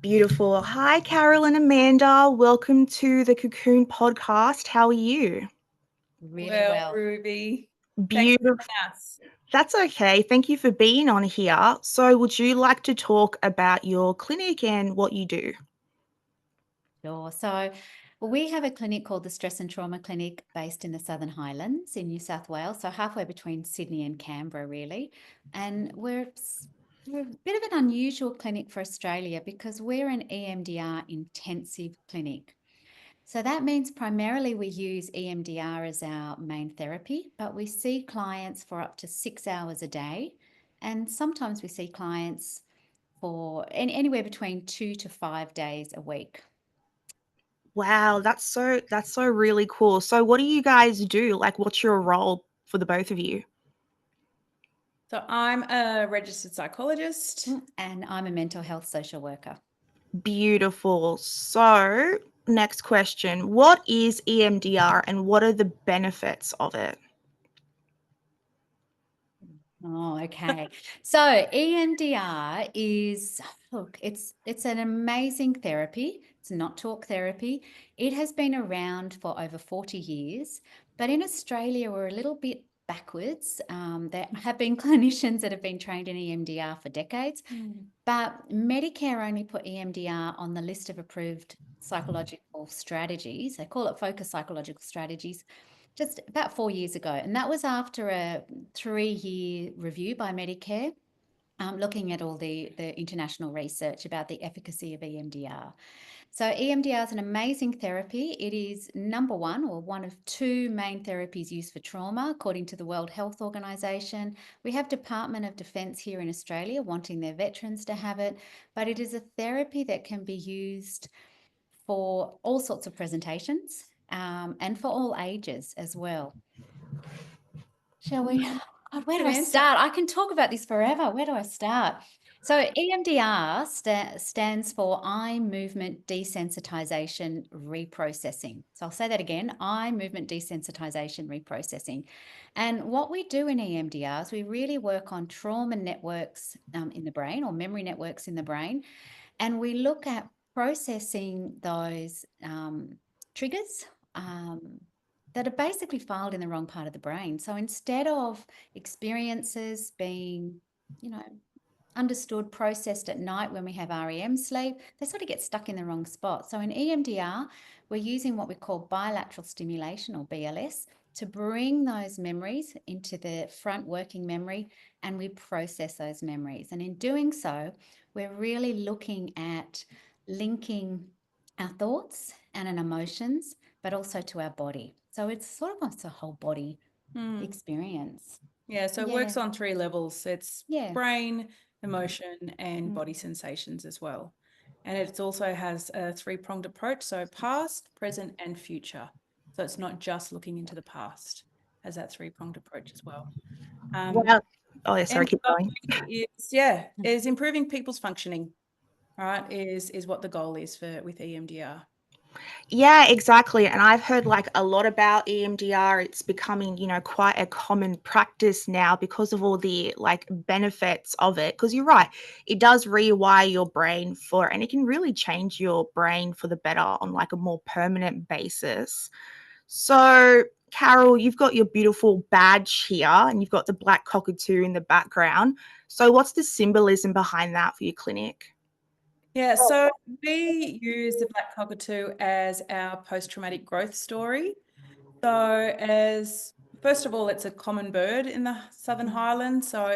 Beautiful. Hi, Carol and Amanda. Welcome to the Cocoon podcast. How are you? Really Well, well. Ruby, thanks for Beautiful. having us. That's okay. Thank you for being on here. So, would you like to talk about your clinic and what you do? Sure. So we have a clinic called the Stress and Trauma Clinic based in the Southern Highlands in New South Wales, so halfway between Sydney and Canberra, really. And we're a bit of an unusual clinic for Australia because we're an EMDR intensive clinic. So that means primarily we use EMDR as our main therapy, but we see clients for up to 6 hours a day. And sometimes we see clients for anywhere between 2 to 5 days a week. Wow, that's so really cool. So, what do you guys do? Like, what's your role for the both of you? So I'm a registered psychologist. And I'm a mental health social worker. Beautiful. So, next question. What is EMDR and what are the benefits of it? Oh, okay. So EMDR is, look, it's an amazing therapy. It's not talk therapy. It has been around for over 40 years, but in Australia we're a little bit backwards. There have been clinicians that have been trained in EMDR for decades, but Medicare only put EMDR on the list of approved psychological strategies. They call it focused psychological strategies just about 4 years ago. And that was after a 3-year review by Medicare, looking at all the international research about the efficacy of EMDR. So EMDR is an amazing therapy. It is number one or one of two main therapies used for trauma, according to the World Health Organization. We have Department of Defence here in Australia wanting their veterans to have it, but it is a therapy that can be used for all sorts of presentations and for all ages as well. Shall we? God, where do Good I answer. start? I can talk about this forever. Where do I start? So EMDR stands for eye movement desensitization reprocessing. So I'll say that again, eye movement desensitization reprocessing. And what we do in EMDR is we really work on trauma networks in the brain or memory networks in the brain. And we look at processing those triggers that are basically filed in the wrong part of the brain. So instead of experiences being, you know, understood, processed at night when we have REM sleep, they sort of get stuck in the wrong spot. So in EMDR, we're using what we call bilateral stimulation or BLS to bring those memories into the front working memory, and we process those memories. And in doing so, we're really looking at linking our thoughts and our emotions, but also to our body. So it's sort of a whole body experience. Yeah, so it works on 3 levels. It's Yeah. brain, emotion, and body sensations as well. And it also has a 3-pronged approach, so past, present, and future. So it's not just looking into the past, it has that 3-pronged approach as well. Wow. Oh, yeah, sorry, And keep the going. goal is improving people's functioning, right? Is what the goal is with EMDR. Yeah, exactly. And I've heard like a lot about EMDR. It's becoming, quite a common practice now because of all the like benefits of it. Because you're right, it does rewire your brain and it can really change your brain for the better on like a more permanent basis. So, Carol, you've got your beautiful badge here and you've got the black cockatoo in the background. So, what's the symbolism behind that for your clinic? Yeah, so we use the black cockatoo as our post-traumatic growth story. So as first of all, it's a common bird in the Southern Highlands, so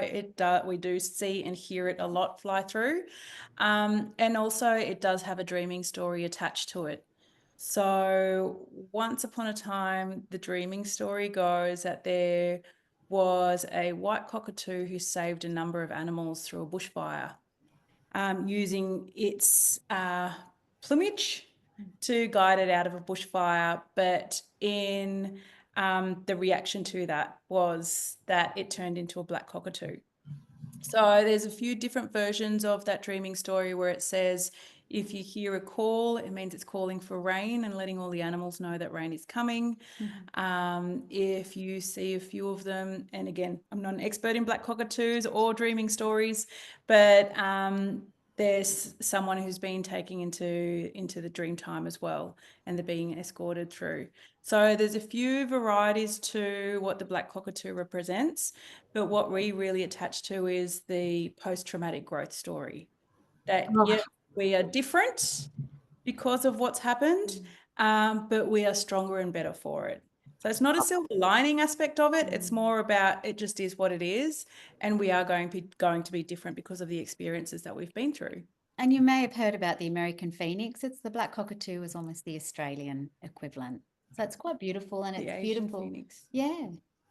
we do see and hear it a lot fly through. And also it does have a dreaming story attached to it. So once upon a time, the dreaming story goes that there was a white cockatoo who saved a number of animals through a bushfire, using its plumage to guide it out of a bushfire. But in the reaction to that was that it turned into a black cockatoo. So there's a few different versions of that dreaming story where it says, if you hear a call, it means it's calling for rain and letting all the animals know that rain is coming. If you see a few of them, and again, I'm not an expert in black cockatoos or dreaming stories, but there's someone who's been taken into the dream time as well, and they're being escorted through. So there's a few varieties to what the black cockatoo represents, but what we really attach to is the post-traumatic growth story. That Oh, yes, we are different because of what's happened, but we are stronger and better for it. So it's not a silver lining aspect of it. It's more about it just is what it is, and we are going to be different because of the experiences that we've been through. And you may have heard about the American phoenix. It's the black cockatoo is almost the Australian equivalent. So it's quite beautiful, and The it's Asian beautiful. phoenix. Yeah.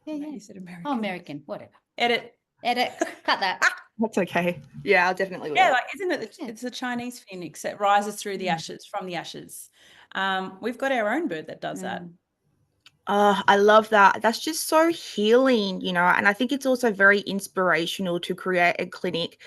Yeah, No, yeah. you said Oh, American. American, whatever. Edit. Edit. Cut that. that's okay. Yeah, I'll definitely Yeah, will. like isn't it? Yeah. It's a Chinese phoenix that rises through the ashes, from the ashes. We've got our own bird that does that. I love that. That's just so healing, and I think it's also very inspirational to create a clinic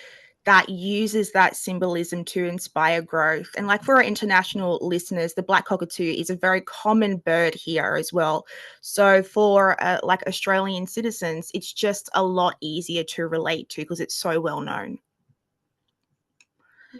that uses that symbolism to inspire growth. And like for our international listeners, the black cockatoo is a very common bird here as well. So for like Australian citizens, it's just a lot easier to relate to because it's so well known.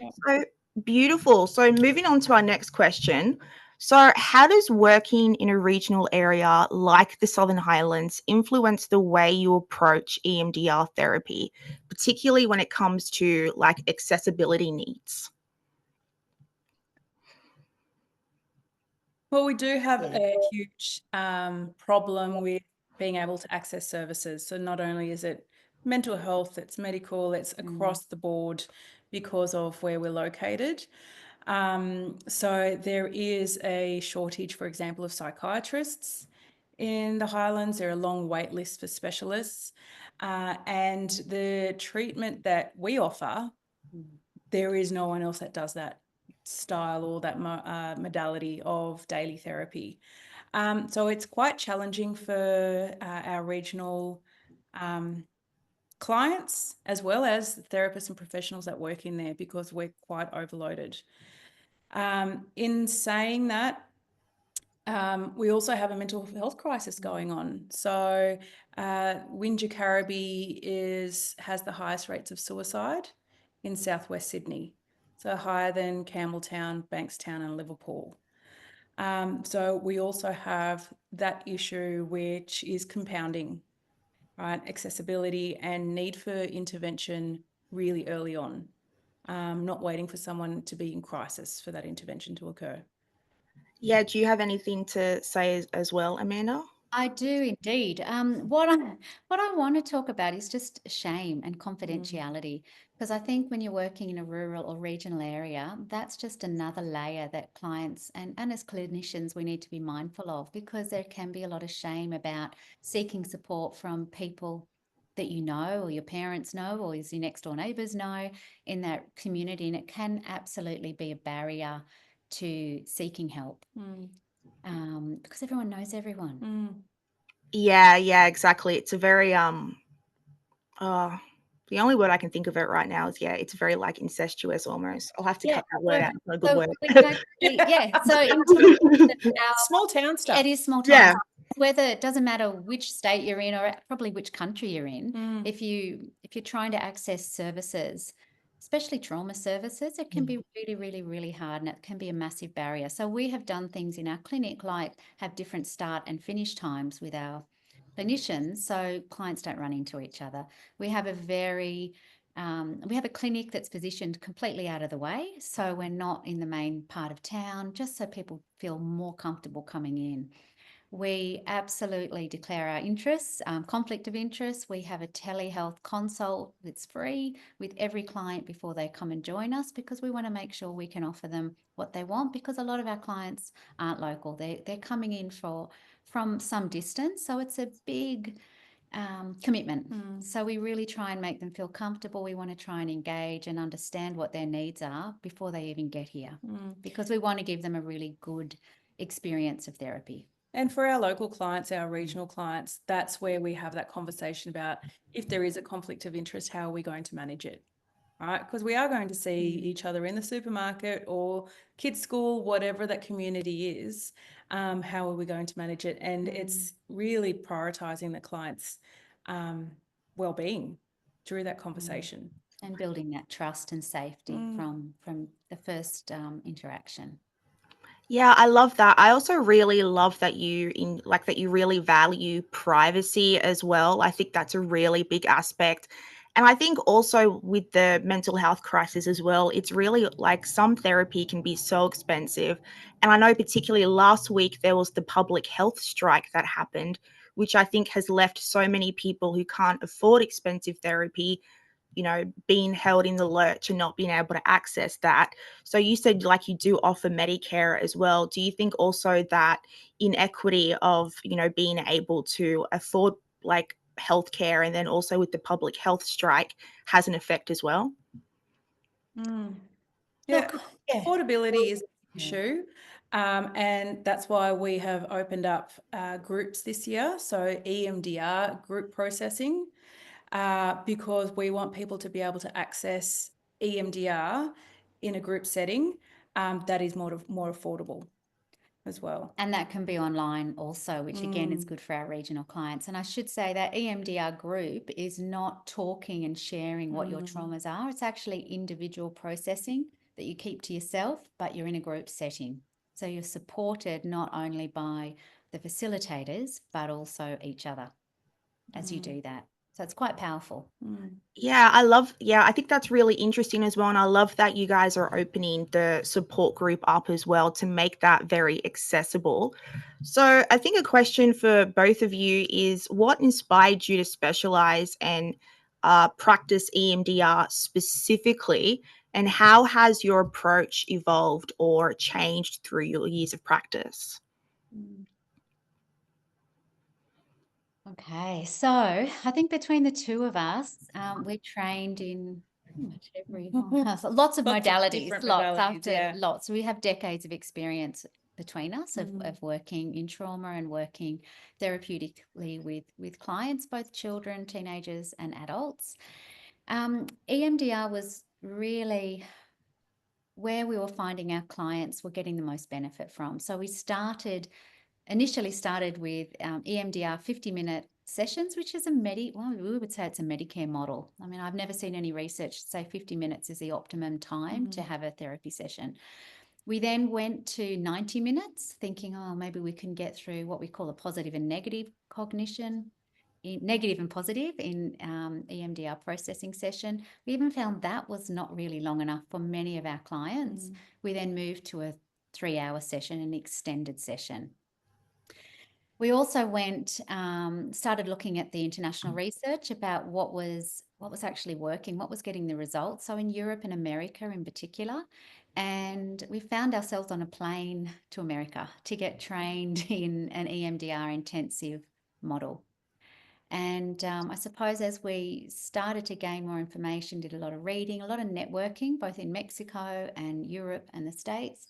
Yeah. So beautiful. So moving on to our next question. So, how does working in a regional area like the Southern Highlands influence the way you approach EMDR therapy, particularly when it comes to like accessibility needs? Well, we do have Yeah. a huge problem with being able to access services. So not only is it mental health, it's medical, it's across the board because of where we're located. So there is a shortage, for example, of psychiatrists in the Highlands. There are long wait lists for specialists. And the treatment that we offer, there is no one else that does that style or that modality of daily therapy. So it's quite challenging for our regional clients, as well as the therapists and professionals that work in there, because we're quite overloaded. In saying that, we also have a mental health crisis going on. So Wingecarribee has the highest rates of suicide in southwest Sydney, so higher than Campbelltown, Bankstown and Liverpool. So we also have that issue, which is compounding, right? Accessibility and need for intervention really early on, not waiting for someone to be in crisis for that intervention to occur. Yeah, do you have anything to say as well, Amanda? I do indeed. What I want to talk about is just shame and confidentiality, because I think when you're working in a rural or regional area, that's just another layer that clients and as clinicians we need to be mindful of, because there can be a lot of shame about seeking support from people that you know, or your parents know, or your next door neighbors know in that community, and it can absolutely be a barrier to seeking help. Because everyone knows everyone. Yeah, exactly. It's a very uh the only word I can think of it right now is it's very like incestuous almost. I'll have to Yeah, cut that word so out. It's not a good so word. we can actually, so in terms of our, Small town stuff. it is small Yeah. towns. Whether it doesn't matter which state you're in, or probably which country you're in, if you're trying to access services, especially trauma services, it can be really, really, really hard, and it can be a massive barrier. So we have done things in our clinic like have different start and finish times with our clinicians, so clients don't run into each other. We have a clinic that's positioned completely out of the way, so we're not in the main part of town, just so people feel more comfortable coming in. We absolutely declare our interests, conflict of interest. We have a telehealth consult that's free with every client before they come and join us, because we want to make sure we can offer them what they want, because a lot of our clients aren't local. They're coming in from some distance, so it's a big commitment. So we really try and make them feel comfortable. We want to try and engage and understand what their needs are before they even get here, because we want to give them a really good experience of therapy. And for our local clients, our regional clients, that's where we have that conversation about if there is a conflict of interest, how are we going to manage it? Right? Because we are going to see each other in the supermarket or kids' school, whatever that community is. How are we going to manage it? And it's really prioritizing the client's well-being through that conversation. And building that trust and safety Mm. from the first interaction. Yeah, I love that. I also really love that you really value privacy as well. I think that's a really big aspect. And I think also with the mental health crisis as well, it's really like some therapy can be so expensive. And I know particularly last week there was the public health strike that happened, which I think has left so many people who can't afford expensive therapy, being held in the lurch and not being able to access that. So you said like you do offer Medicare as well. Do you think also that inequity of, being able to afford like healthcare and then also with the public health strike has an effect as well? Mm. Yeah, Look, yeah. affordability is an Yeah. issue. And that's why we have opened up groups this year. So EMDR, group processing, because we want people to be able to access EMDR in a group setting that is more affordable as well. And that can be online also, which again is Mm. good for our regional clients. And I should say that EMDR group is not talking and sharing what your traumas are. It's actually individual processing that you keep to yourself, but you're in a group setting. So you're supported not only by the facilitators, but also each other as you do that. So it's quite powerful. Mm. Yeah, I think that's really interesting as well. And I love that you guys are opening the support group up as well to make that very accessible. So I think a question for both of you is what inspired you to specialize and practice EMDR specifically? And how has your approach evolved or changed through your years of practice? Okay, so I think between the two of us, we're trained in pretty much lots of Lots of modalities, different lots modalities, after yeah. lots. We have decades of experience between us of Mm. working in trauma and working therapeutically with clients, both children, teenagers, and adults. EMDR was really where we were finding our clients were getting the most benefit from. So we initially started with EMDR 50-minute sessions, which is we would say it's a Medicare model. I mean, I've never seen any research say 50 minutes is the optimum time to have a therapy session. We then went to 90 minutes, thinking, oh, maybe we can get through what we call a positive and negative cognition, negative and positive in EMDR processing session. We even found that was not really long enough for many of our clients. We then moved to a 3-hour session, an extended session. We also started looking at the international research about what was actually working, what was getting the results. So in Europe and America in particular, and we found ourselves on a plane to America to get trained in an EMDR intensive model. And I suppose as we started to gain more information, did a lot of reading, a lot of networking, both in Mexico and Europe and the States,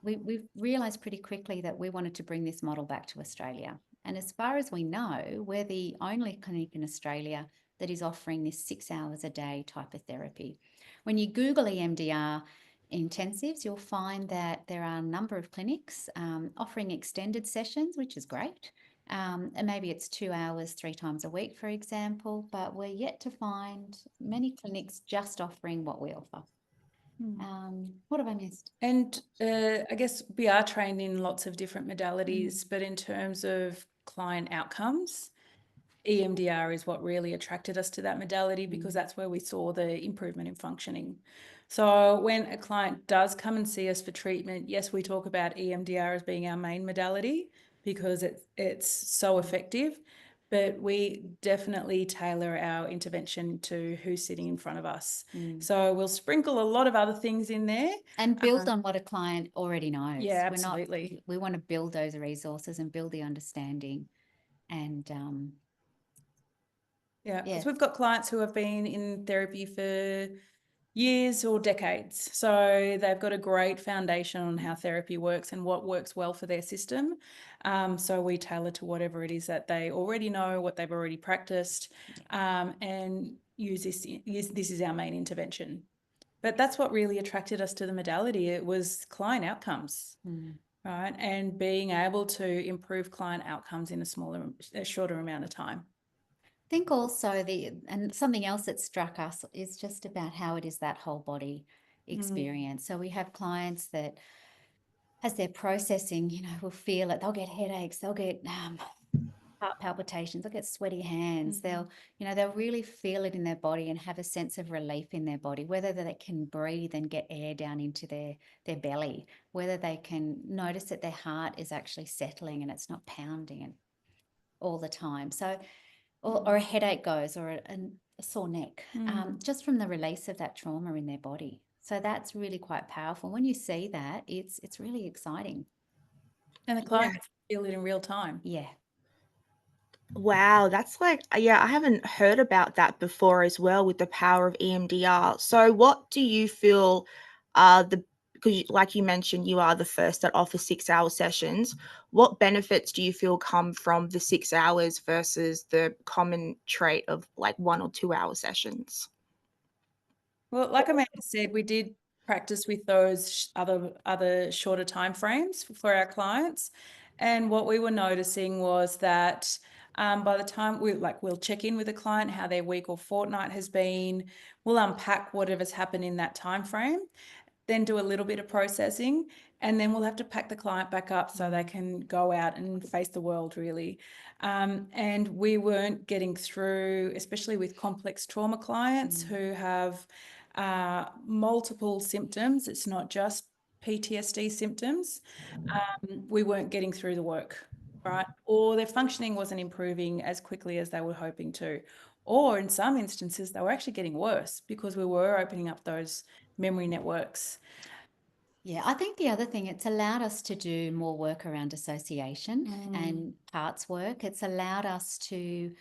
we realised pretty quickly that we wanted to bring this model back to Australia. And as far as we know, we're the only clinic in Australia that is offering this 6 hours a day type of therapy. When you Google EMDR intensives, you'll find that there are a number of clinics offering extended sessions, which is great. And maybe it's 2 hours, 3 times a week, for example, but we're yet to find many clinics just offering what we offer. What have I missed? And I guess we are trained in lots of different modalities, but in terms of client outcomes, EMDR is what really attracted us to that modality because that's where we saw the improvement in functioning. So when a client does come and see us for treatment, yes, we talk about EMDR as being our main modality because it's so effective, but we definitely tailor our intervention to who's sitting in front of us. So we'll sprinkle a lot of other things in there. And build on what a client already knows. Yeah, absolutely. We want to build those resources and build the understanding. And Yeah, because we've got clients who have been in therapy for years or decades. So they've got a great foundation on how therapy works and what works well for their system. So we tailor to whatever it is that they already know, what they've already practiced, and use this is our main intervention. But that's what really attracted us to the modality. It was client outcomes, right? And being able to improve client outcomes in a shorter amount of time. think also and something else that struck us is just about how it is that whole body experience. So we have clients that, as they're processing, will feel it. They'll get headaches. They'll get heart palpitations. They'll get sweaty hands. They'll really feel it in their body and have a sense of relief in their body, whether they can breathe and get air down into their belly, whether they can notice that their heart is actually settling and it's not pounding and all the time. So, or a headache goes, or a sore neck, just from the release of that trauma in their body. So that's really quite powerful. When you see that, it's really exciting. And the client gets to feel it in real time. Yeah. Wow, that's like, yeah, I haven't heard about that before as well with the power of EMDR. So, what do you feel are because like you mentioned, you are the first that offers 6 hour sessions. What benefits do you feel come from the 6 hours versus the common trait of like 1 or 2 hour sessions? Well, like Amanda said, we did practice with those other shorter time frames for our clients. And what we were noticing was that by the time we'll check in with a client, how their week or fortnight has been, we'll unpack whatever's happened in that time frame, then do a little bit of processing, and then we'll have to pack the client back up so they can go out and face the world, really. And we weren't getting through, especially with complex trauma clients who have multiple symptoms. It's not just PTSD symptoms. We weren't getting through the work, right? Or their functioning wasn't improving as quickly as they were hoping to. Or in some instances, they were actually getting worse because we were opening up those memory networks. Yeah, I think the other thing, it's allowed us to do more work around association and parts work. It's allowed us to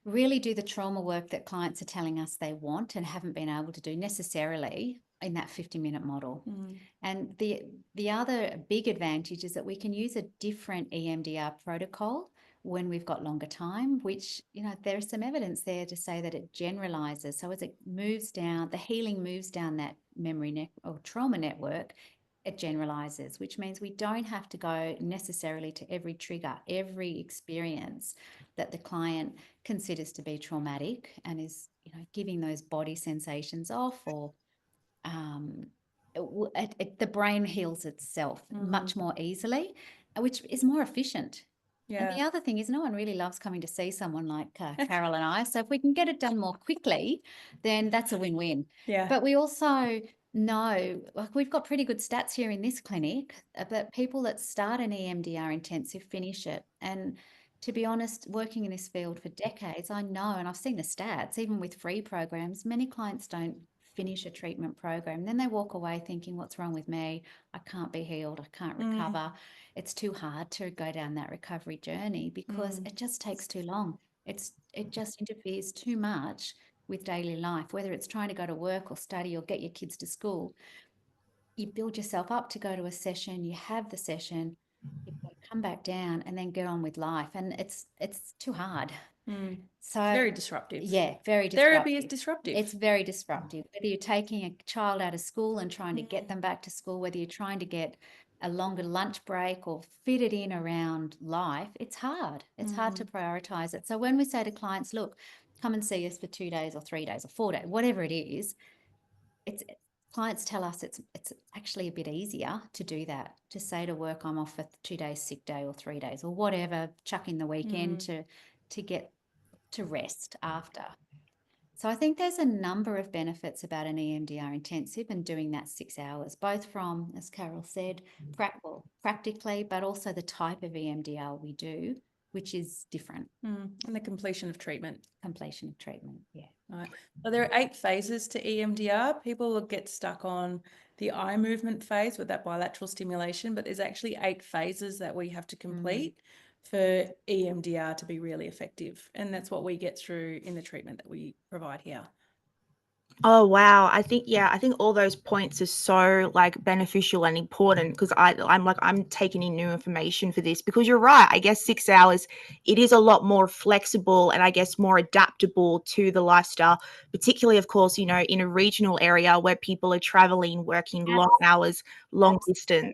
really do the trauma work that clients are telling us they want and haven't been able to do necessarily in that 50-minute model. And the other big advantage is that we can use a different EMDR protocol when we've got longer time, which, there's some evidence there to say that it generalizes. So as it moves down, the healing moves down that memory or trauma network, it generalizes, which means we don't have to go necessarily to every trigger, every experience that the client considers to be traumatic and is, giving those body sensations off, or the brain heals itself much more easily, which is more efficient. And the other thing is, no one really loves coming to see someone like Carol and I. So if we can get it done more quickly, then that's a win-win. Yeah. But we also know, like, we've got pretty good stats here in this clinic, that people that start an EMDR intensive finish it. And to be honest, working in this field for decades, I know, and I've seen the stats, even with free programs, many clients don't finish a treatment program. Then they walk away thinking, what's wrong with me? I can't be healed. I can't recover. It's too hard to go down that recovery journey because it just takes too long. It just interferes too much with daily life, whether it's trying to go to work or study or get your kids to school. You build yourself up to go to a session, you have the session, you come back down and then get on with life. And it's too hard. So very disruptive. Yeah, very disruptive. Therapy is disruptive. It's very disruptive. Whether you're taking a child out of school and trying to get them back to school, whether you're trying to get a longer lunch break or fit it in around life, it's hard. It's hard to prioritize it. So when we say to clients, look, come and see us for 2 days or 3 days or 4 days, whatever it is, clients tell us it's actually a bit easier to do that, to say to work, I'm off for 2 days sick day or 3 days or whatever, chuck in the weekend to get to rest after. So I think there's a number of benefits about an EMDR intensive and doing that 6 hours, both from, as Carol said, practically, but also the type of EMDR we do, which is different. And the completion of treatment. Completion of treatment, yeah. Right. So there are 8 phases to EMDR. People will get stuck on the eye movement phase with that bilateral stimulation, but there's actually 8 phases that we have to complete for EMDR to be really effective. And that's what we get through in the treatment that we provide here. Oh wow. I think all those points are so like beneficial and important because I'm taking in new information for this because you're right. I guess 6 hours, it is a lot more flexible and I guess more adaptable to the lifestyle, particularly of course, in a regional area where people are traveling, working long hours, long distance.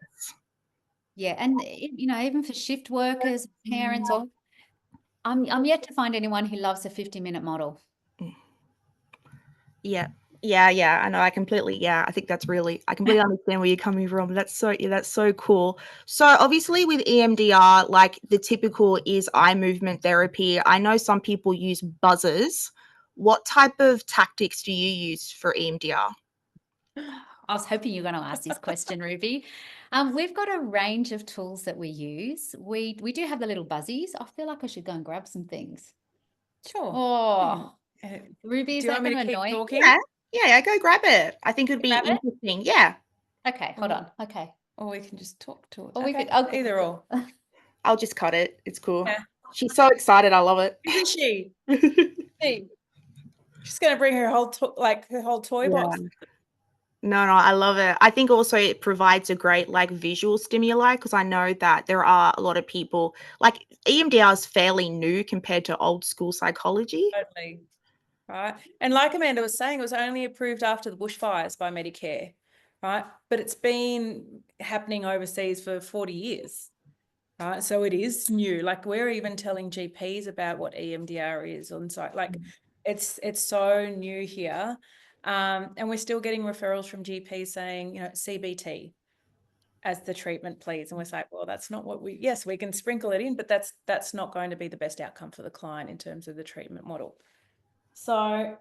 Yeah, and even for shift workers, parents, or I'm yet to find anyone who loves a 50-minute model. Yeah. Yeah. I know. I think I completely understand where you're coming from. That's so cool. So obviously with EMDR, like the typical is eye movement therapy. I know some people use buzzers. What type of tactics do you use for EMDR? I was hoping you were going to ask this question, Ruby. We've got a range of tools that we use. We do have the little buzzies. I feel like I should go and grab some things. Sure. Oh, Uh, Ruby, is Do you that want me going to to keep annoy you? talking? Yeah, go grab it. I think it'd be Grab it? interesting. Yeah. Okay, hold on. Okay. Or we can just talk to it. Or we Okay, could, okay. either or. I'll just cut it. It's cool. Yeah. She's so excited. I love it. Isn't she? Hey, she's going to bring her whole toy box. No, I love it. I think also it provides a great like visual stimuli because I know that there are a lot of people like EMDR is fairly new compared to old school psychology. Totally. Right. And like Amanda was saying, it was only approved after the bushfires by Medicare, right? But it's been happening overseas for 40 years, right? So it is new. Like we're even telling GPs about what EMDR is on site. Like it's so new here. And we're still getting referrals from GPs saying, CBT as the treatment, please. And we're like, well, that's not what yes, we can sprinkle it in, but that's not going to be the best outcome for the client in terms of the treatment model. So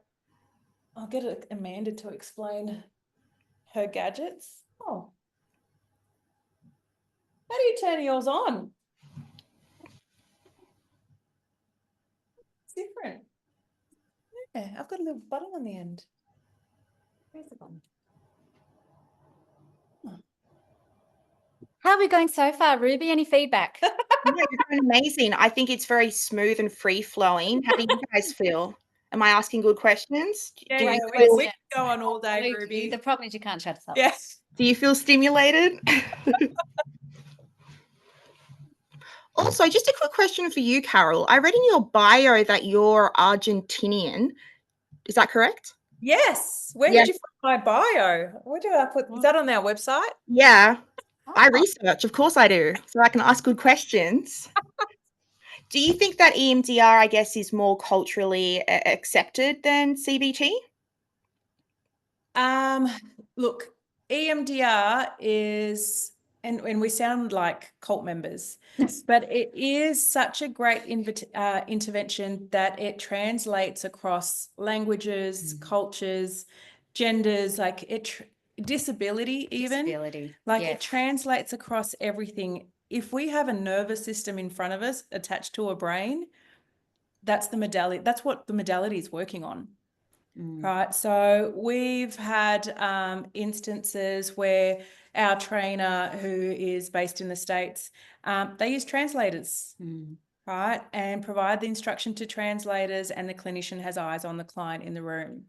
I'll get Amanda to explain her gadgets. Oh, how do you turn yours on? It's different. Yeah, I've got a little button on the end. Where's the button? How are we going so far, Ruby? Any feedback? No, you're doing amazing. I think it's very smooth and free flowing. How do you guys feel? Am I asking good questions? Yeah, Do you we feel, can go on all day, Ruby. The problem is you can't shut us up. Yes. do you feel stimulated? Also, just a quick question for you, Carol. I read in your bio that you're Argentinian. Is that correct? Yes. Where Yeah. did you find my bio? Where did I put? Is that on our website? Yeah. I Oh. research, of course I do, so I can ask good questions. Do you think that EMDR, I guess, is more culturally accepted than CBT? Look, EMDR is, and we sound like cult members, but it is such a great intervention that it translates across languages, cultures, genders, like disability even. Disability. Like yes. it translates across everything. If we have a nervous system in front of us attached to a brain, that's the modality. That's what the modality is working on. Right. So we've had instances where our trainer, who is based in the States, they use translators, right, and provide the instruction to translators, and the clinician has eyes on the client in the room.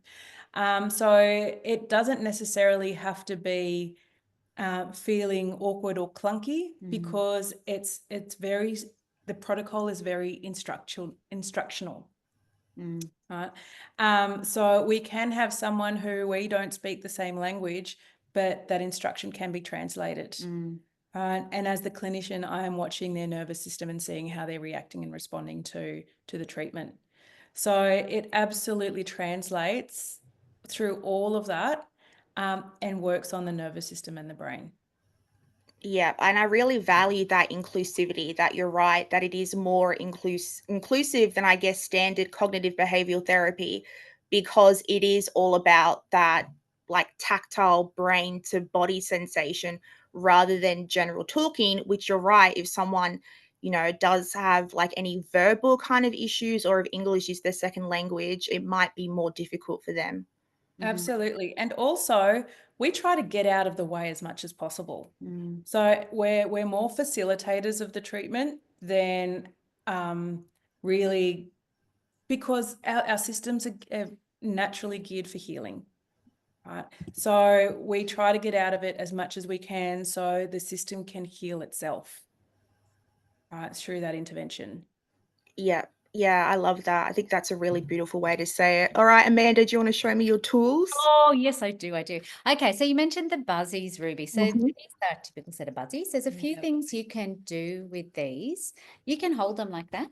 So it doesn't necessarily have to be feeling awkward or clunky because the protocol is very instructional. Right. So we can have someone who we don't speak the same language, but that instruction can be translated. Right. And as the clinician, I am watching their nervous system and seeing how they're reacting and responding to the treatment. So it absolutely translates through all of that and works on the nervous system and the brain. Yeah, and I really value that inclusivity, that you're right, that it is more inclusive than, I guess, standard cognitive behavioral therapy, because it is all about that like tactile brain to body sensation rather than general talking, which you're right, if someone, does have like any verbal kind of issues, or if English is their second language, it might be more difficult for them. Absolutely. And also, we try to get out of the way as much as possible. So we're more facilitators of the treatment than really, because our systems are naturally geared for healing. Right. So we try to get out of it as much as we can so the system can heal itself, right, through that intervention. Yeah. Yeah, I love that. I think that's a really beautiful way to say it. All right, Amanda, do you want to show me your tools? Oh, yes, I do. Okay, so you mentioned the buzzies, Ruby. So these are a typical set of buzzies. There's a few things you can do with these. You can hold them like that.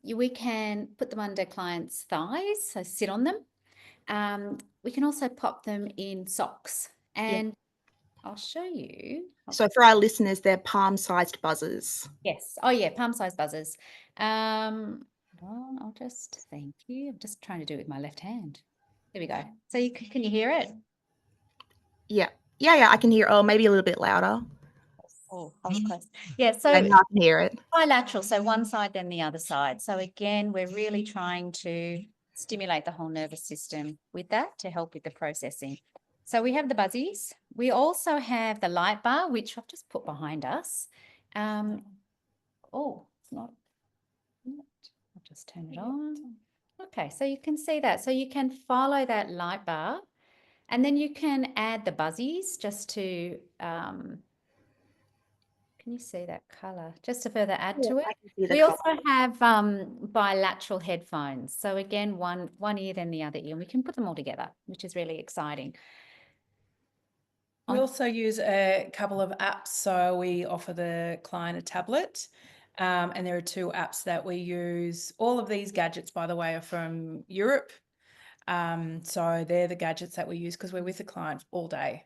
We can put them under clients' thighs, so sit on them. We can also pop them in socks, and I'll show you. So for our listeners, they're palm-sized buzzers. Yes. Oh, yeah, palm-sized buzzers. I'll just, thank you. I'm just trying to do it with my left hand. There we go. So can you hear it? Yeah. Yeah, I can hear. Oh, maybe a little bit louder. Oh, I was close. Yeah, so And I can hear it. bilateral, so one side then the other side. So again, we're really trying to stimulate the whole nervous system with that to help with the processing. So we have the buzzies. We also have the light bar, which I've just put behind us. It's not. I'll just turn it on. Okay, so you can see that. So you can follow that light bar, and then you can add the buzzies just to, can you see that color? Just to further add to it. We also have bilateral headphones. So again, one ear, then the other ear, and we can put them all together, which is really exciting. We also use a couple of apps. So we offer the client a tablet, and there are 2 apps that we use. All of these gadgets, by the way, are from Europe. So they're the gadgets that we use because we're with the client all day,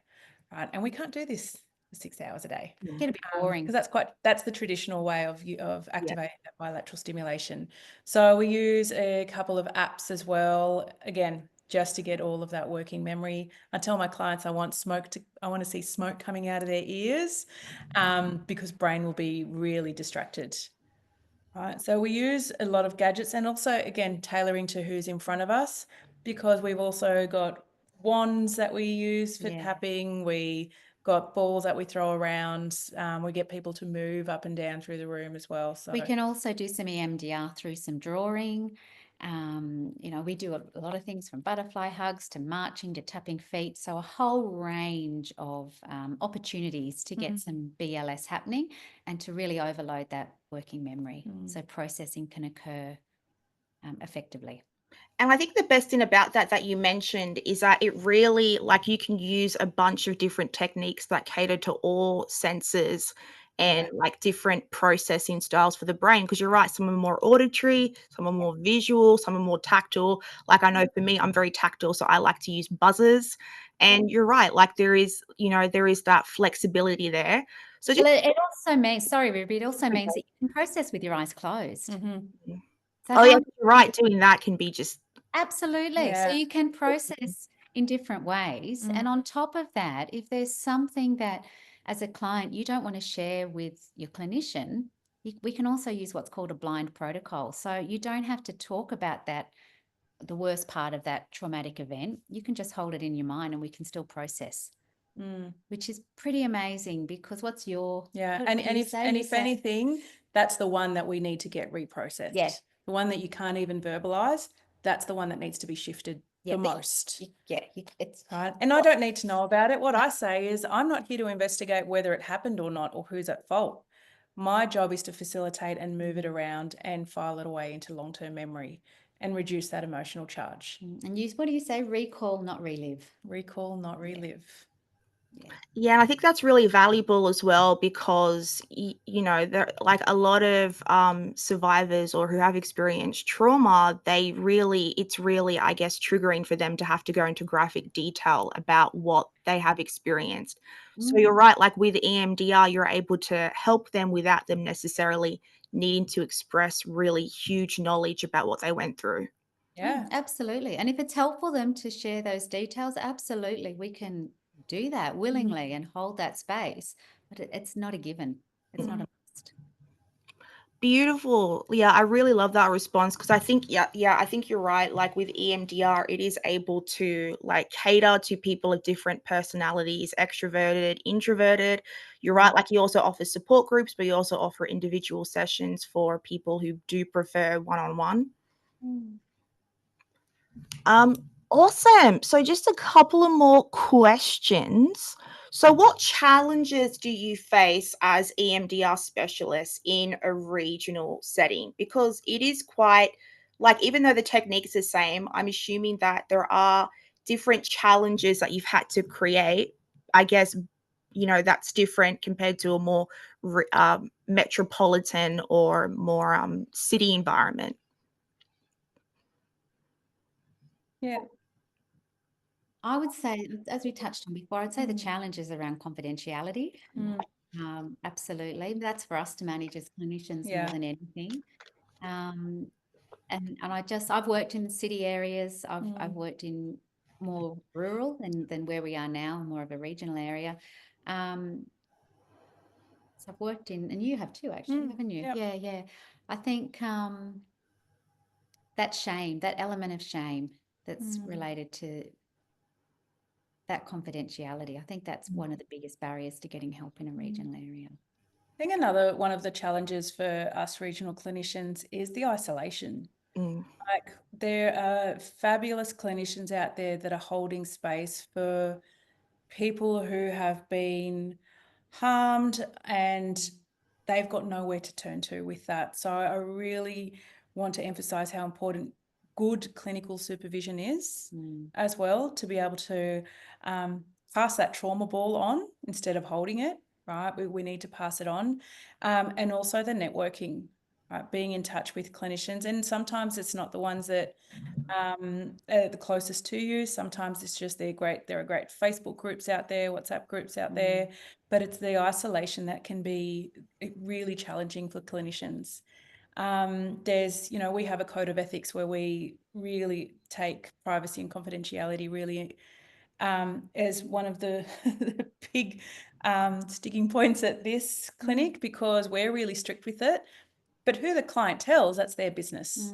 right? And we can't do this for 6 hours a day. Get a bit boring. Because that's the traditional way of activating that bilateral stimulation. So we use a couple of apps as well, again, just to get all of that working memory. I tell my clients I want to see smoke coming out of their ears, because brain will be really distracted. Right. So we use a lot of gadgets, and also again tailoring to who's in front of us, because we've also got wands that we use for tapping. We got balls that we throw around. We get people to move up and down through the room as well. So we can also do some EMDR through some drawing. We do a lot of things from butterfly hugs to marching to tapping feet. So a whole range of opportunities to get some BLS happening and to really overload that working memory. So processing can occur effectively. And I think the best thing about that you mentioned is that it really, like, you can use a bunch of different techniques that cater to all senses and like different processing styles for the brain. Because you're right, some are more auditory, some are more visual, some are more tactile. Like, I know for me, I'm very tactile, so I like to use buzzers. And you're right, like there is that flexibility there. So just, Well, it also means, sorry, Ruby, it also means that you can process with your eyes closed. So oh yeah, you're right, doing that can be just absolutely. So you can process in different ways. And on top of that, if there's something that as a client you don't want to share with your clinician, we can also use what's called a blind protocol. So you don't have to talk about the worst part of that traumatic event. You can just hold it in your mind and we can still process. Which is pretty amazing, because what's your if anything, that's the one that we need to get reprocessed. The one that you can't even verbalize, that's the one that needs to be shifted the most. It's right. And I don't need to know about it. What I say is I'm not here to investigate whether it happened or not or who's at fault. My job is to facilitate and move it around and file it away into long-term memory and reduce that emotional charge. And what do you say? Recall, not relive. Recall, not relive. Yeah, and I think that's really valuable as well, because there, like, a lot of survivors or who have experienced trauma, it's really, I guess, triggering for them to have to go into graphic detail about what they have experienced. So you're right, like with EMDR, you're able to help them without them necessarily needing to express really huge knowledge about what they went through. Yeah, absolutely. And if it's helpful them to share those details, absolutely, we can do that willingly and hold that space. But it's not a given. It's not a must. Beautiful. Yeah, I really love that response, because I think, I think you're right. Like with EMDR, it is able to like cater to people of different personalities, extroverted, introverted. You're right. Like, you also offer support groups, but you also offer individual sessions for people who do prefer one-on-one. Awesome. So just a couple of more questions. So what challenges do you face as EMDR specialists in a regional setting? Because it is quite, like, even though the technique is the same, I'm assuming that there are different challenges that you've had to create, I guess, that's different compared to a more metropolitan or more city environment. Yeah. I would say, as we touched on before, I'd say the challenge is around confidentiality. Absolutely. That's for us to manage as clinicians more Yeah. than anything. And I've worked in city areas. I've worked in more rural than where we are now, more of a regional area. So I've worked in, and you have too, actually, haven't you? Yep. Yeah. I think that shame, that element of shame that's related to that confidentiality, I think that's one of the biggest barriers to getting help in a regional area. I think another one of the challenges for us regional clinicians is the isolation. Like, there are fabulous clinicians out there that are holding space for people who have been harmed and they've got nowhere to turn to with that. So I really want to emphasize how important good clinical supervision is as well, to be able to pass that trauma ball on instead of holding it, right? We need to pass it on. And also the networking, right? Being in touch with clinicians. And sometimes it's not the ones that the closest to you. Sometimes it's just there are great Facebook groups out there, WhatsApp groups out there, but it's the isolation that can be really challenging for clinicians. We have a code of ethics where we really take privacy and confidentiality really as one of the big sticking points at this clinic, because we're really strict with it. But who the client tells, that's their business.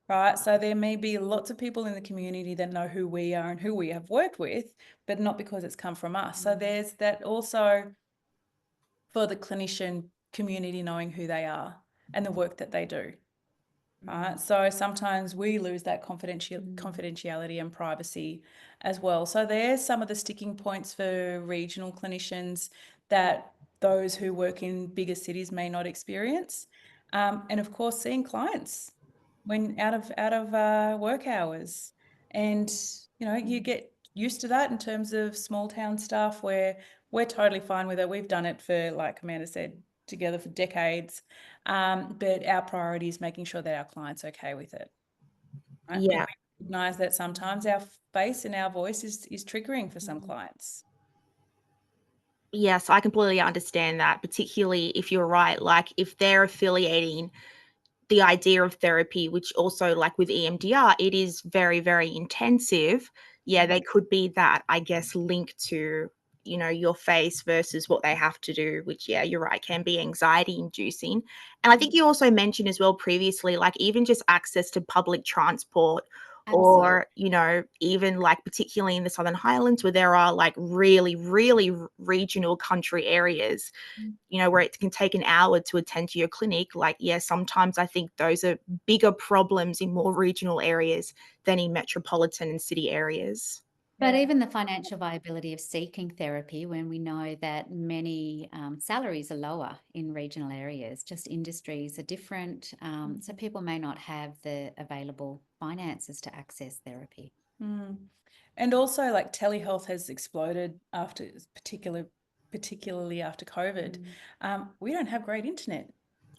Right. So there may be lots of people in the community that know who we are and who we have worked with, but not because it's come from us. So there's that also for the clinician community knowing who they are and the work that they do. Right. So sometimes we lose that confidentiality and privacy as well. So there's some of the sticking points for regional clinicians that those who work in bigger cities may not experience. And of course, seeing clients when out of work hours, and you get used to that in terms of small town stuff where we're totally fine with it. We've done it for, like Amanda said, together for decades, but our priority is making sure that our client's okay with it, right? Yeah. We recognize that sometimes our face and our voice is triggering for some clients. Yes, I completely understand that, particularly if you're right, like if they're affiliating the idea of therapy, which also like with EMDR, it is very, very intensive. Yeah, they could be that, I guess, linked to, your face versus what they have to do, which, yeah, you're right, can be anxiety inducing. And I think you also mentioned as well previously, like even just access to public transport or, even like particularly in the Southern Highlands where there are like really, really regional country areas, where it can take an hour to attend to your clinic. Like, yeah, sometimes I think those are bigger problems in more regional areas than in metropolitan and city areas. But even the financial viability of seeking therapy, when we know that many salaries are lower in regional areas, just industries are different. So people may not have the available finances to access therapy. And also, like, telehealth has exploded particularly after COVID. We don't have great internet.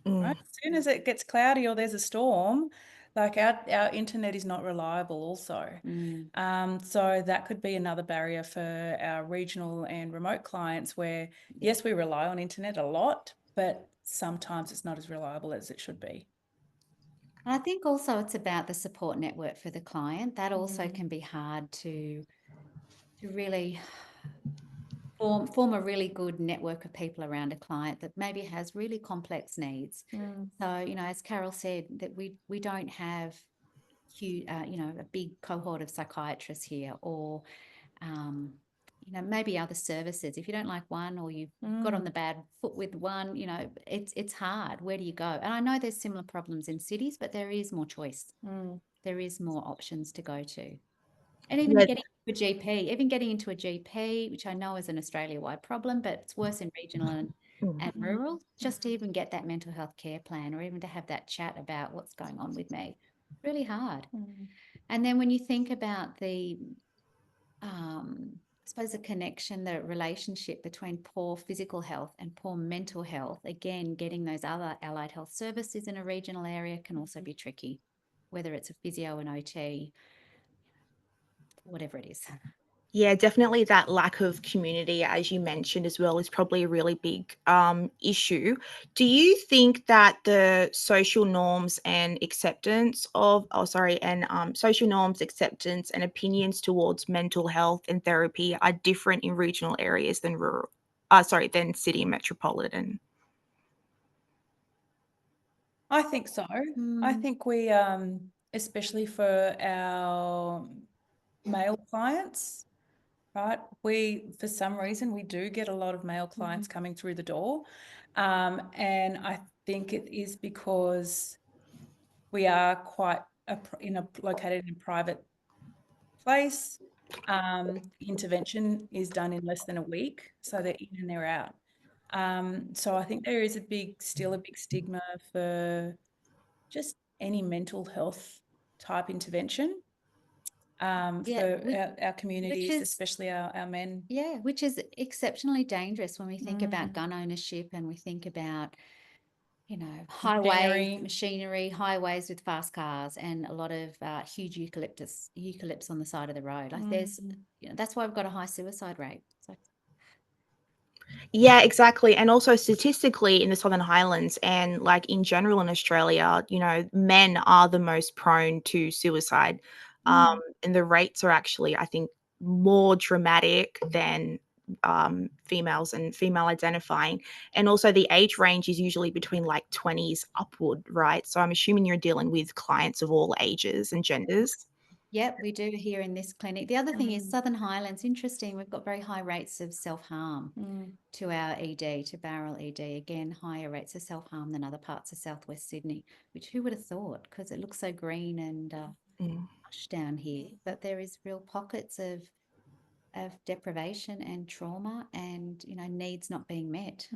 Right? As soon as it gets cloudy or there's a storm, like our internet is not reliable also. So that could be another barrier for our regional and remote clients where, yes, we rely on internet a lot, but sometimes it's not as reliable as it should be. I think also it's about the support network for the client. That also can be hard to really form a really good network of people around a client that maybe has really complex needs. So, as Carol said, that we don't have huge, a big cohort of psychiatrists here, or maybe other services. If you don't like one, or you've got on the bad foot with one, it's hard. Where do you go? And I know there's similar problems in cities, but there is more choice. There is more options to go to. And even getting into a GP, which I know is an Australia-wide problem, but it's worse in regional and rural, just to even get that mental health care plan, or even to have that chat about what's going on with me, really hard. And then when you think about the suppose the connection, the relationship between poor physical health and poor mental health, again, getting those other allied health services in a regional area can also be tricky, whether it's a physio, an OT, whatever it is. Yeah, definitely that lack of community, as you mentioned as well, is probably a really big issue. Do you think that the social norms and acceptance of, social norms, acceptance, and opinions towards mental health and therapy are different in regional areas than than city and metropolitan? I think so. I think we, especially for our male clients, right? For some reason, we do get a lot of male clients coming through the door. And I think it is because we are quite located in a private place. Intervention is done in less than a week, so they're in and they're out. So I think there is still a big stigma for just any mental health type intervention for our communities, especially our men. Yeah, which is exceptionally dangerous when we think about gun ownership and we think about, machinery, highways with fast cars, and a lot of huge eucalypts on the side of the road. Like that's why we've got a high suicide rate. So. Yeah, exactly. And also statistically in the Southern Highlands and like in general in Australia, men are the most prone to suicide. And the rates are actually, I think, more dramatic than females and female identifying. And also the age range is usually between like 20s upward, right? So I'm assuming you're dealing with clients of all ages and genders. Yep, we do here in this clinic. The other thing is Southern Highlands, interesting, we've got very high rates of self-harm to our ED, to Bowral ED. Again, higher rates of self-harm than other parts of southwest Sydney, which who would have thought, because it looks so green and lush down here. But there is real pockets of deprivation and trauma and, needs not being met.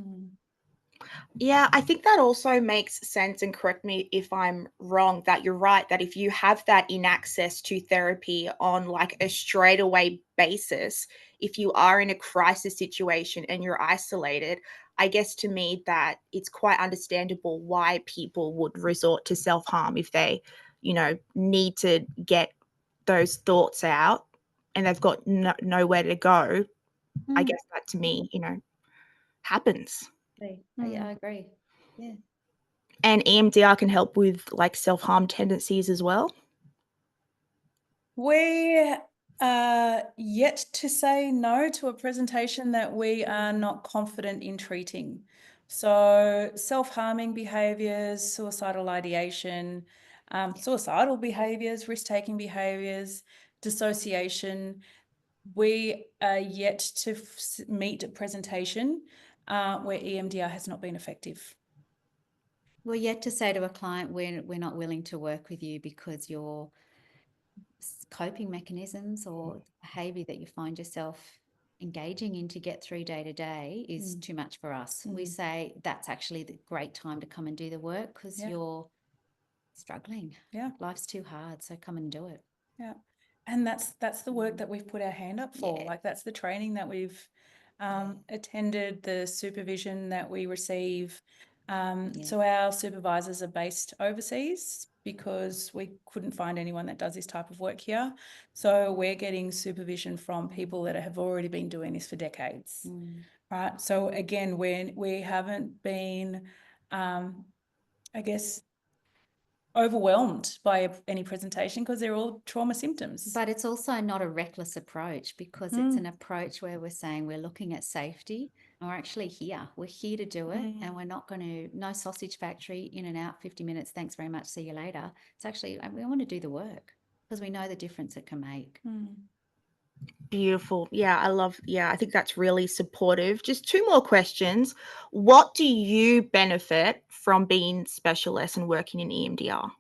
Yeah, I think that also makes sense, and correct me if I'm wrong, that you're right, that if you have that in access to therapy on like a straightaway basis, if you are in a crisis situation and you're isolated, I guess to me that it's quite understandable why people would resort to self-harm if they, need to get those thoughts out and they've got nowhere to go. I guess that to me, happens. Yeah, I agree. Yeah. And EMDR can help with like self-harm tendencies as well. We are yet to say no to a presentation that we are not confident in treating. So self-harming behaviors, suicidal ideation, suicidal behaviors, risk-taking behaviors, dissociation. We are yet to meet a presentation where EMDR has not been effective. We're yet to say to a client, we're not willing to work with you because your coping mechanisms or behavior that you find yourself engaging in to get through day to day is too much for us. We say that's actually the great time to come and do the work because you're struggling. Yeah. Life's too hard, so come and do it. Yeah. And that's the work that we've put our hand up for. Yeah. Like that's the training that we've attended, the supervision that we receive. So our supervisors are based overseas because we couldn't find anyone that does this type of work here. So we're getting supervision from people that have already been doing this for decades. Right. So again, we haven't been, I guess, overwhelmed by any presentation because they're all trauma symptoms. But it's also not a reckless approach because it's an approach where we're saying we're looking at safety and we're actually here. We're here to do it and we're not going to, no sausage factory, in and out, 50 minutes, thanks very much, see you later. It's actually, we want to do the work because we know the difference it can make. Beautiful. Yeah, I think that's really supportive. Just two more questions. What do you benefit from being specialist and working in EMDR?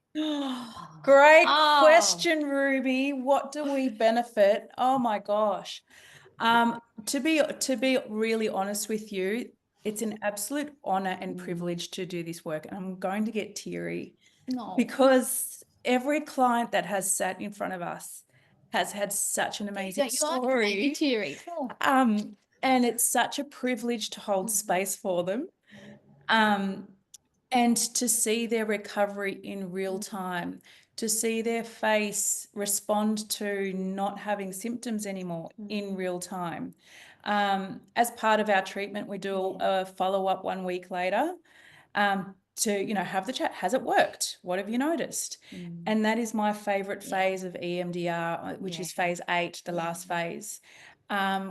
Great question, Ruby. What do we benefit? Oh my gosh. To be really honest with you, it's an absolute honor and privilege to do this work. And I'm going to get teary because every client that has sat in front of us has had such an amazing Don't you like to make me story. teary? Oh. And it's such a privilege to hold space for them. And to see their recovery in real time, to see their face respond to not having symptoms anymore in real time. As part of our treatment, we do a follow-up 1 week later to, have the chat. Has it worked? What have you noticed? And that is my favorite phase of EMDR, which is phase 8, the last phase,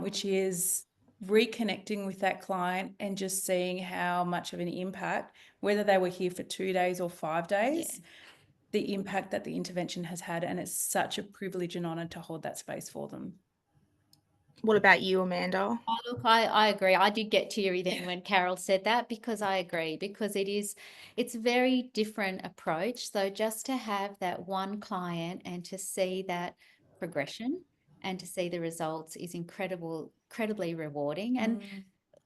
which is reconnecting with that client and just seeing how much of an impact, whether they were here for 2 days or 5 days, the impact that the intervention has had. And it's such a privilege and honor to hold that space for them. What about you, Amanda? Oh, look, I agree. I did get teary then when Carol said that, because I agree, because it's a very different approach. So just to have that one client and to see that progression and to see the results is incredibly rewarding. And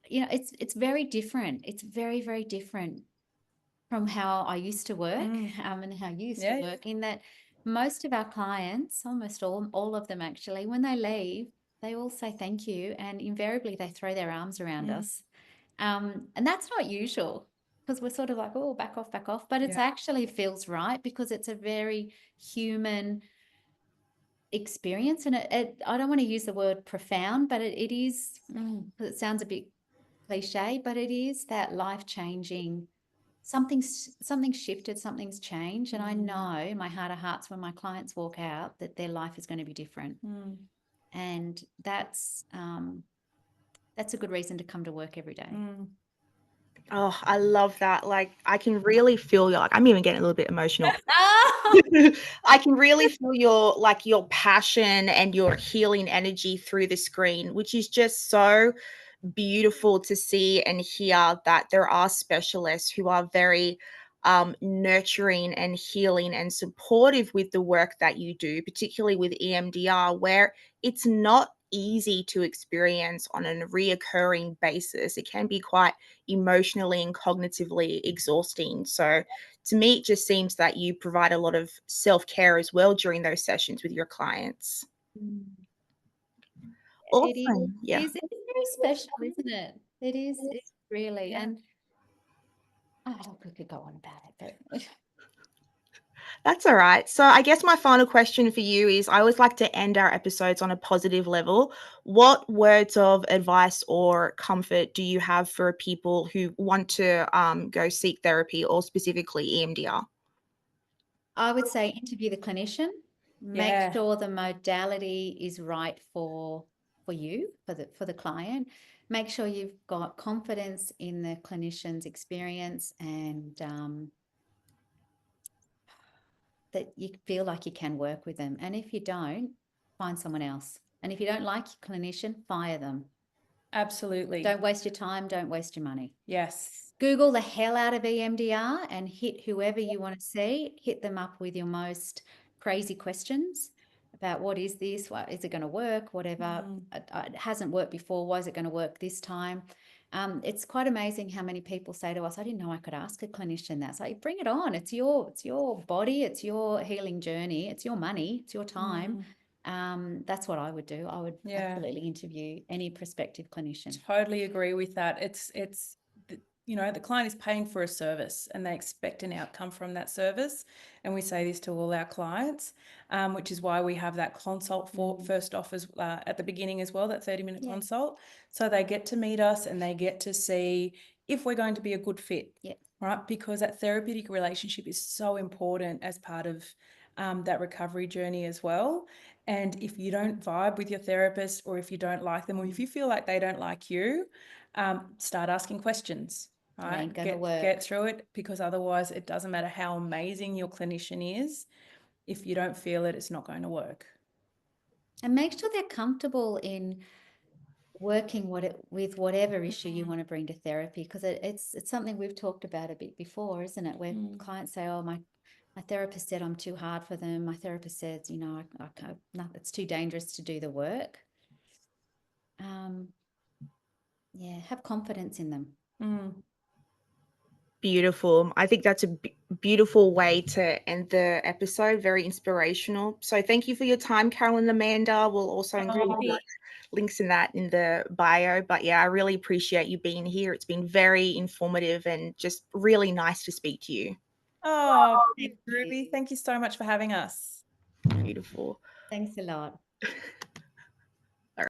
it's very different. It's very, very different from how I used to work, and how you used to work, in that most of our clients, almost all of them actually, when they leave, they all say thank you, and invariably they throw their arms around us. And that's not usual, because we're sort of like, oh, back off. But it actually feels right, because it's a very human experience. And I don't want to use the word profound, but it is, because it sounds a bit cliche, but it is that life-changing. Something's shifted, something's changed. And I know in my heart of hearts, when my clients walk out, that their life is going to be different. And that's a good reason to come to work every day. Oh, I love that. Like, I can really feel your, like, I'm even getting a little bit emotional. I can really feel your passion and your healing energy through the screen, which is just so beautiful to see and hear, that there are specialists who are very nurturing and healing and supportive with the work that you do, particularly with EMDR, where it's not easy to experience on a reoccurring basis. It can be quite emotionally and cognitively exhausting. So to me, it just seems that you provide a lot of self-care as well during those sessions with your clients. Awesome. Yeah. It's very special, isn't it? It is, it's really. And I don't know if we could go on about it, but That's all right. So I guess my final question for you is, I always like to end our episodes on a positive level. What words of advice or comfort do you have for people who want to go seek therapy, or specifically EMDR? I would say interview the clinician, make sure the modality is right for you, for the client. Make sure you've got confidence in the clinician's experience, and that you feel like you can work with them. And if you don't, find someone else. And if you don't like your clinician, fire them. Absolutely. Don't waste your time, don't waste your money. Yes. Google the hell out of EMDR and hit whoever you want to see. Hit them up with your most crazy questions about, what is this? What is it going to work? Whatever. It hasn't worked before. Why is it going to work this time? It's quite amazing how many people say to us, I didn't know I could ask a clinician that. It's like, bring it on. It's your body. It's your healing journey. It's your money. It's your time. That's what I would do. I would absolutely interview any prospective clinician. Totally agree with that. It's the client is paying for a service, and they expect an outcome from that service. And we say this to all our clients, which is why we have that consult for first offers at the beginning as well, that 30-minute consult. So they get to meet us and they get to see if we're going to be a good fit, right? Because that therapeutic relationship is so important as part of that recovery journey as well. And if you don't vibe with your therapist, or if you don't like them, or if you feel like they don't like you, start asking questions. Right? Ain't gonna work. Get through it, because otherwise it doesn't matter how amazing your clinician is. If you don't feel it, it's not going to work. And make sure they're comfortable in working with whatever issue you want to bring to therapy, because it's something we've talked about a bit before, isn't it? Where clients say, oh, my therapist said I'm too hard for them. My therapist says, I can't, it's too dangerous to do the work. Have confidence in them. Beautiful. I think that's a beautiful way to end the episode. Very inspirational. So thank you for your time, Carol and Amanda. We'll also include Oh, links in that in the bio. But yeah, I really appreciate you being here. It's been very informative and just really nice to speak to you. oh, Thank Ruby, you. thank you so much for having us. Beautiful. Thanks a lot.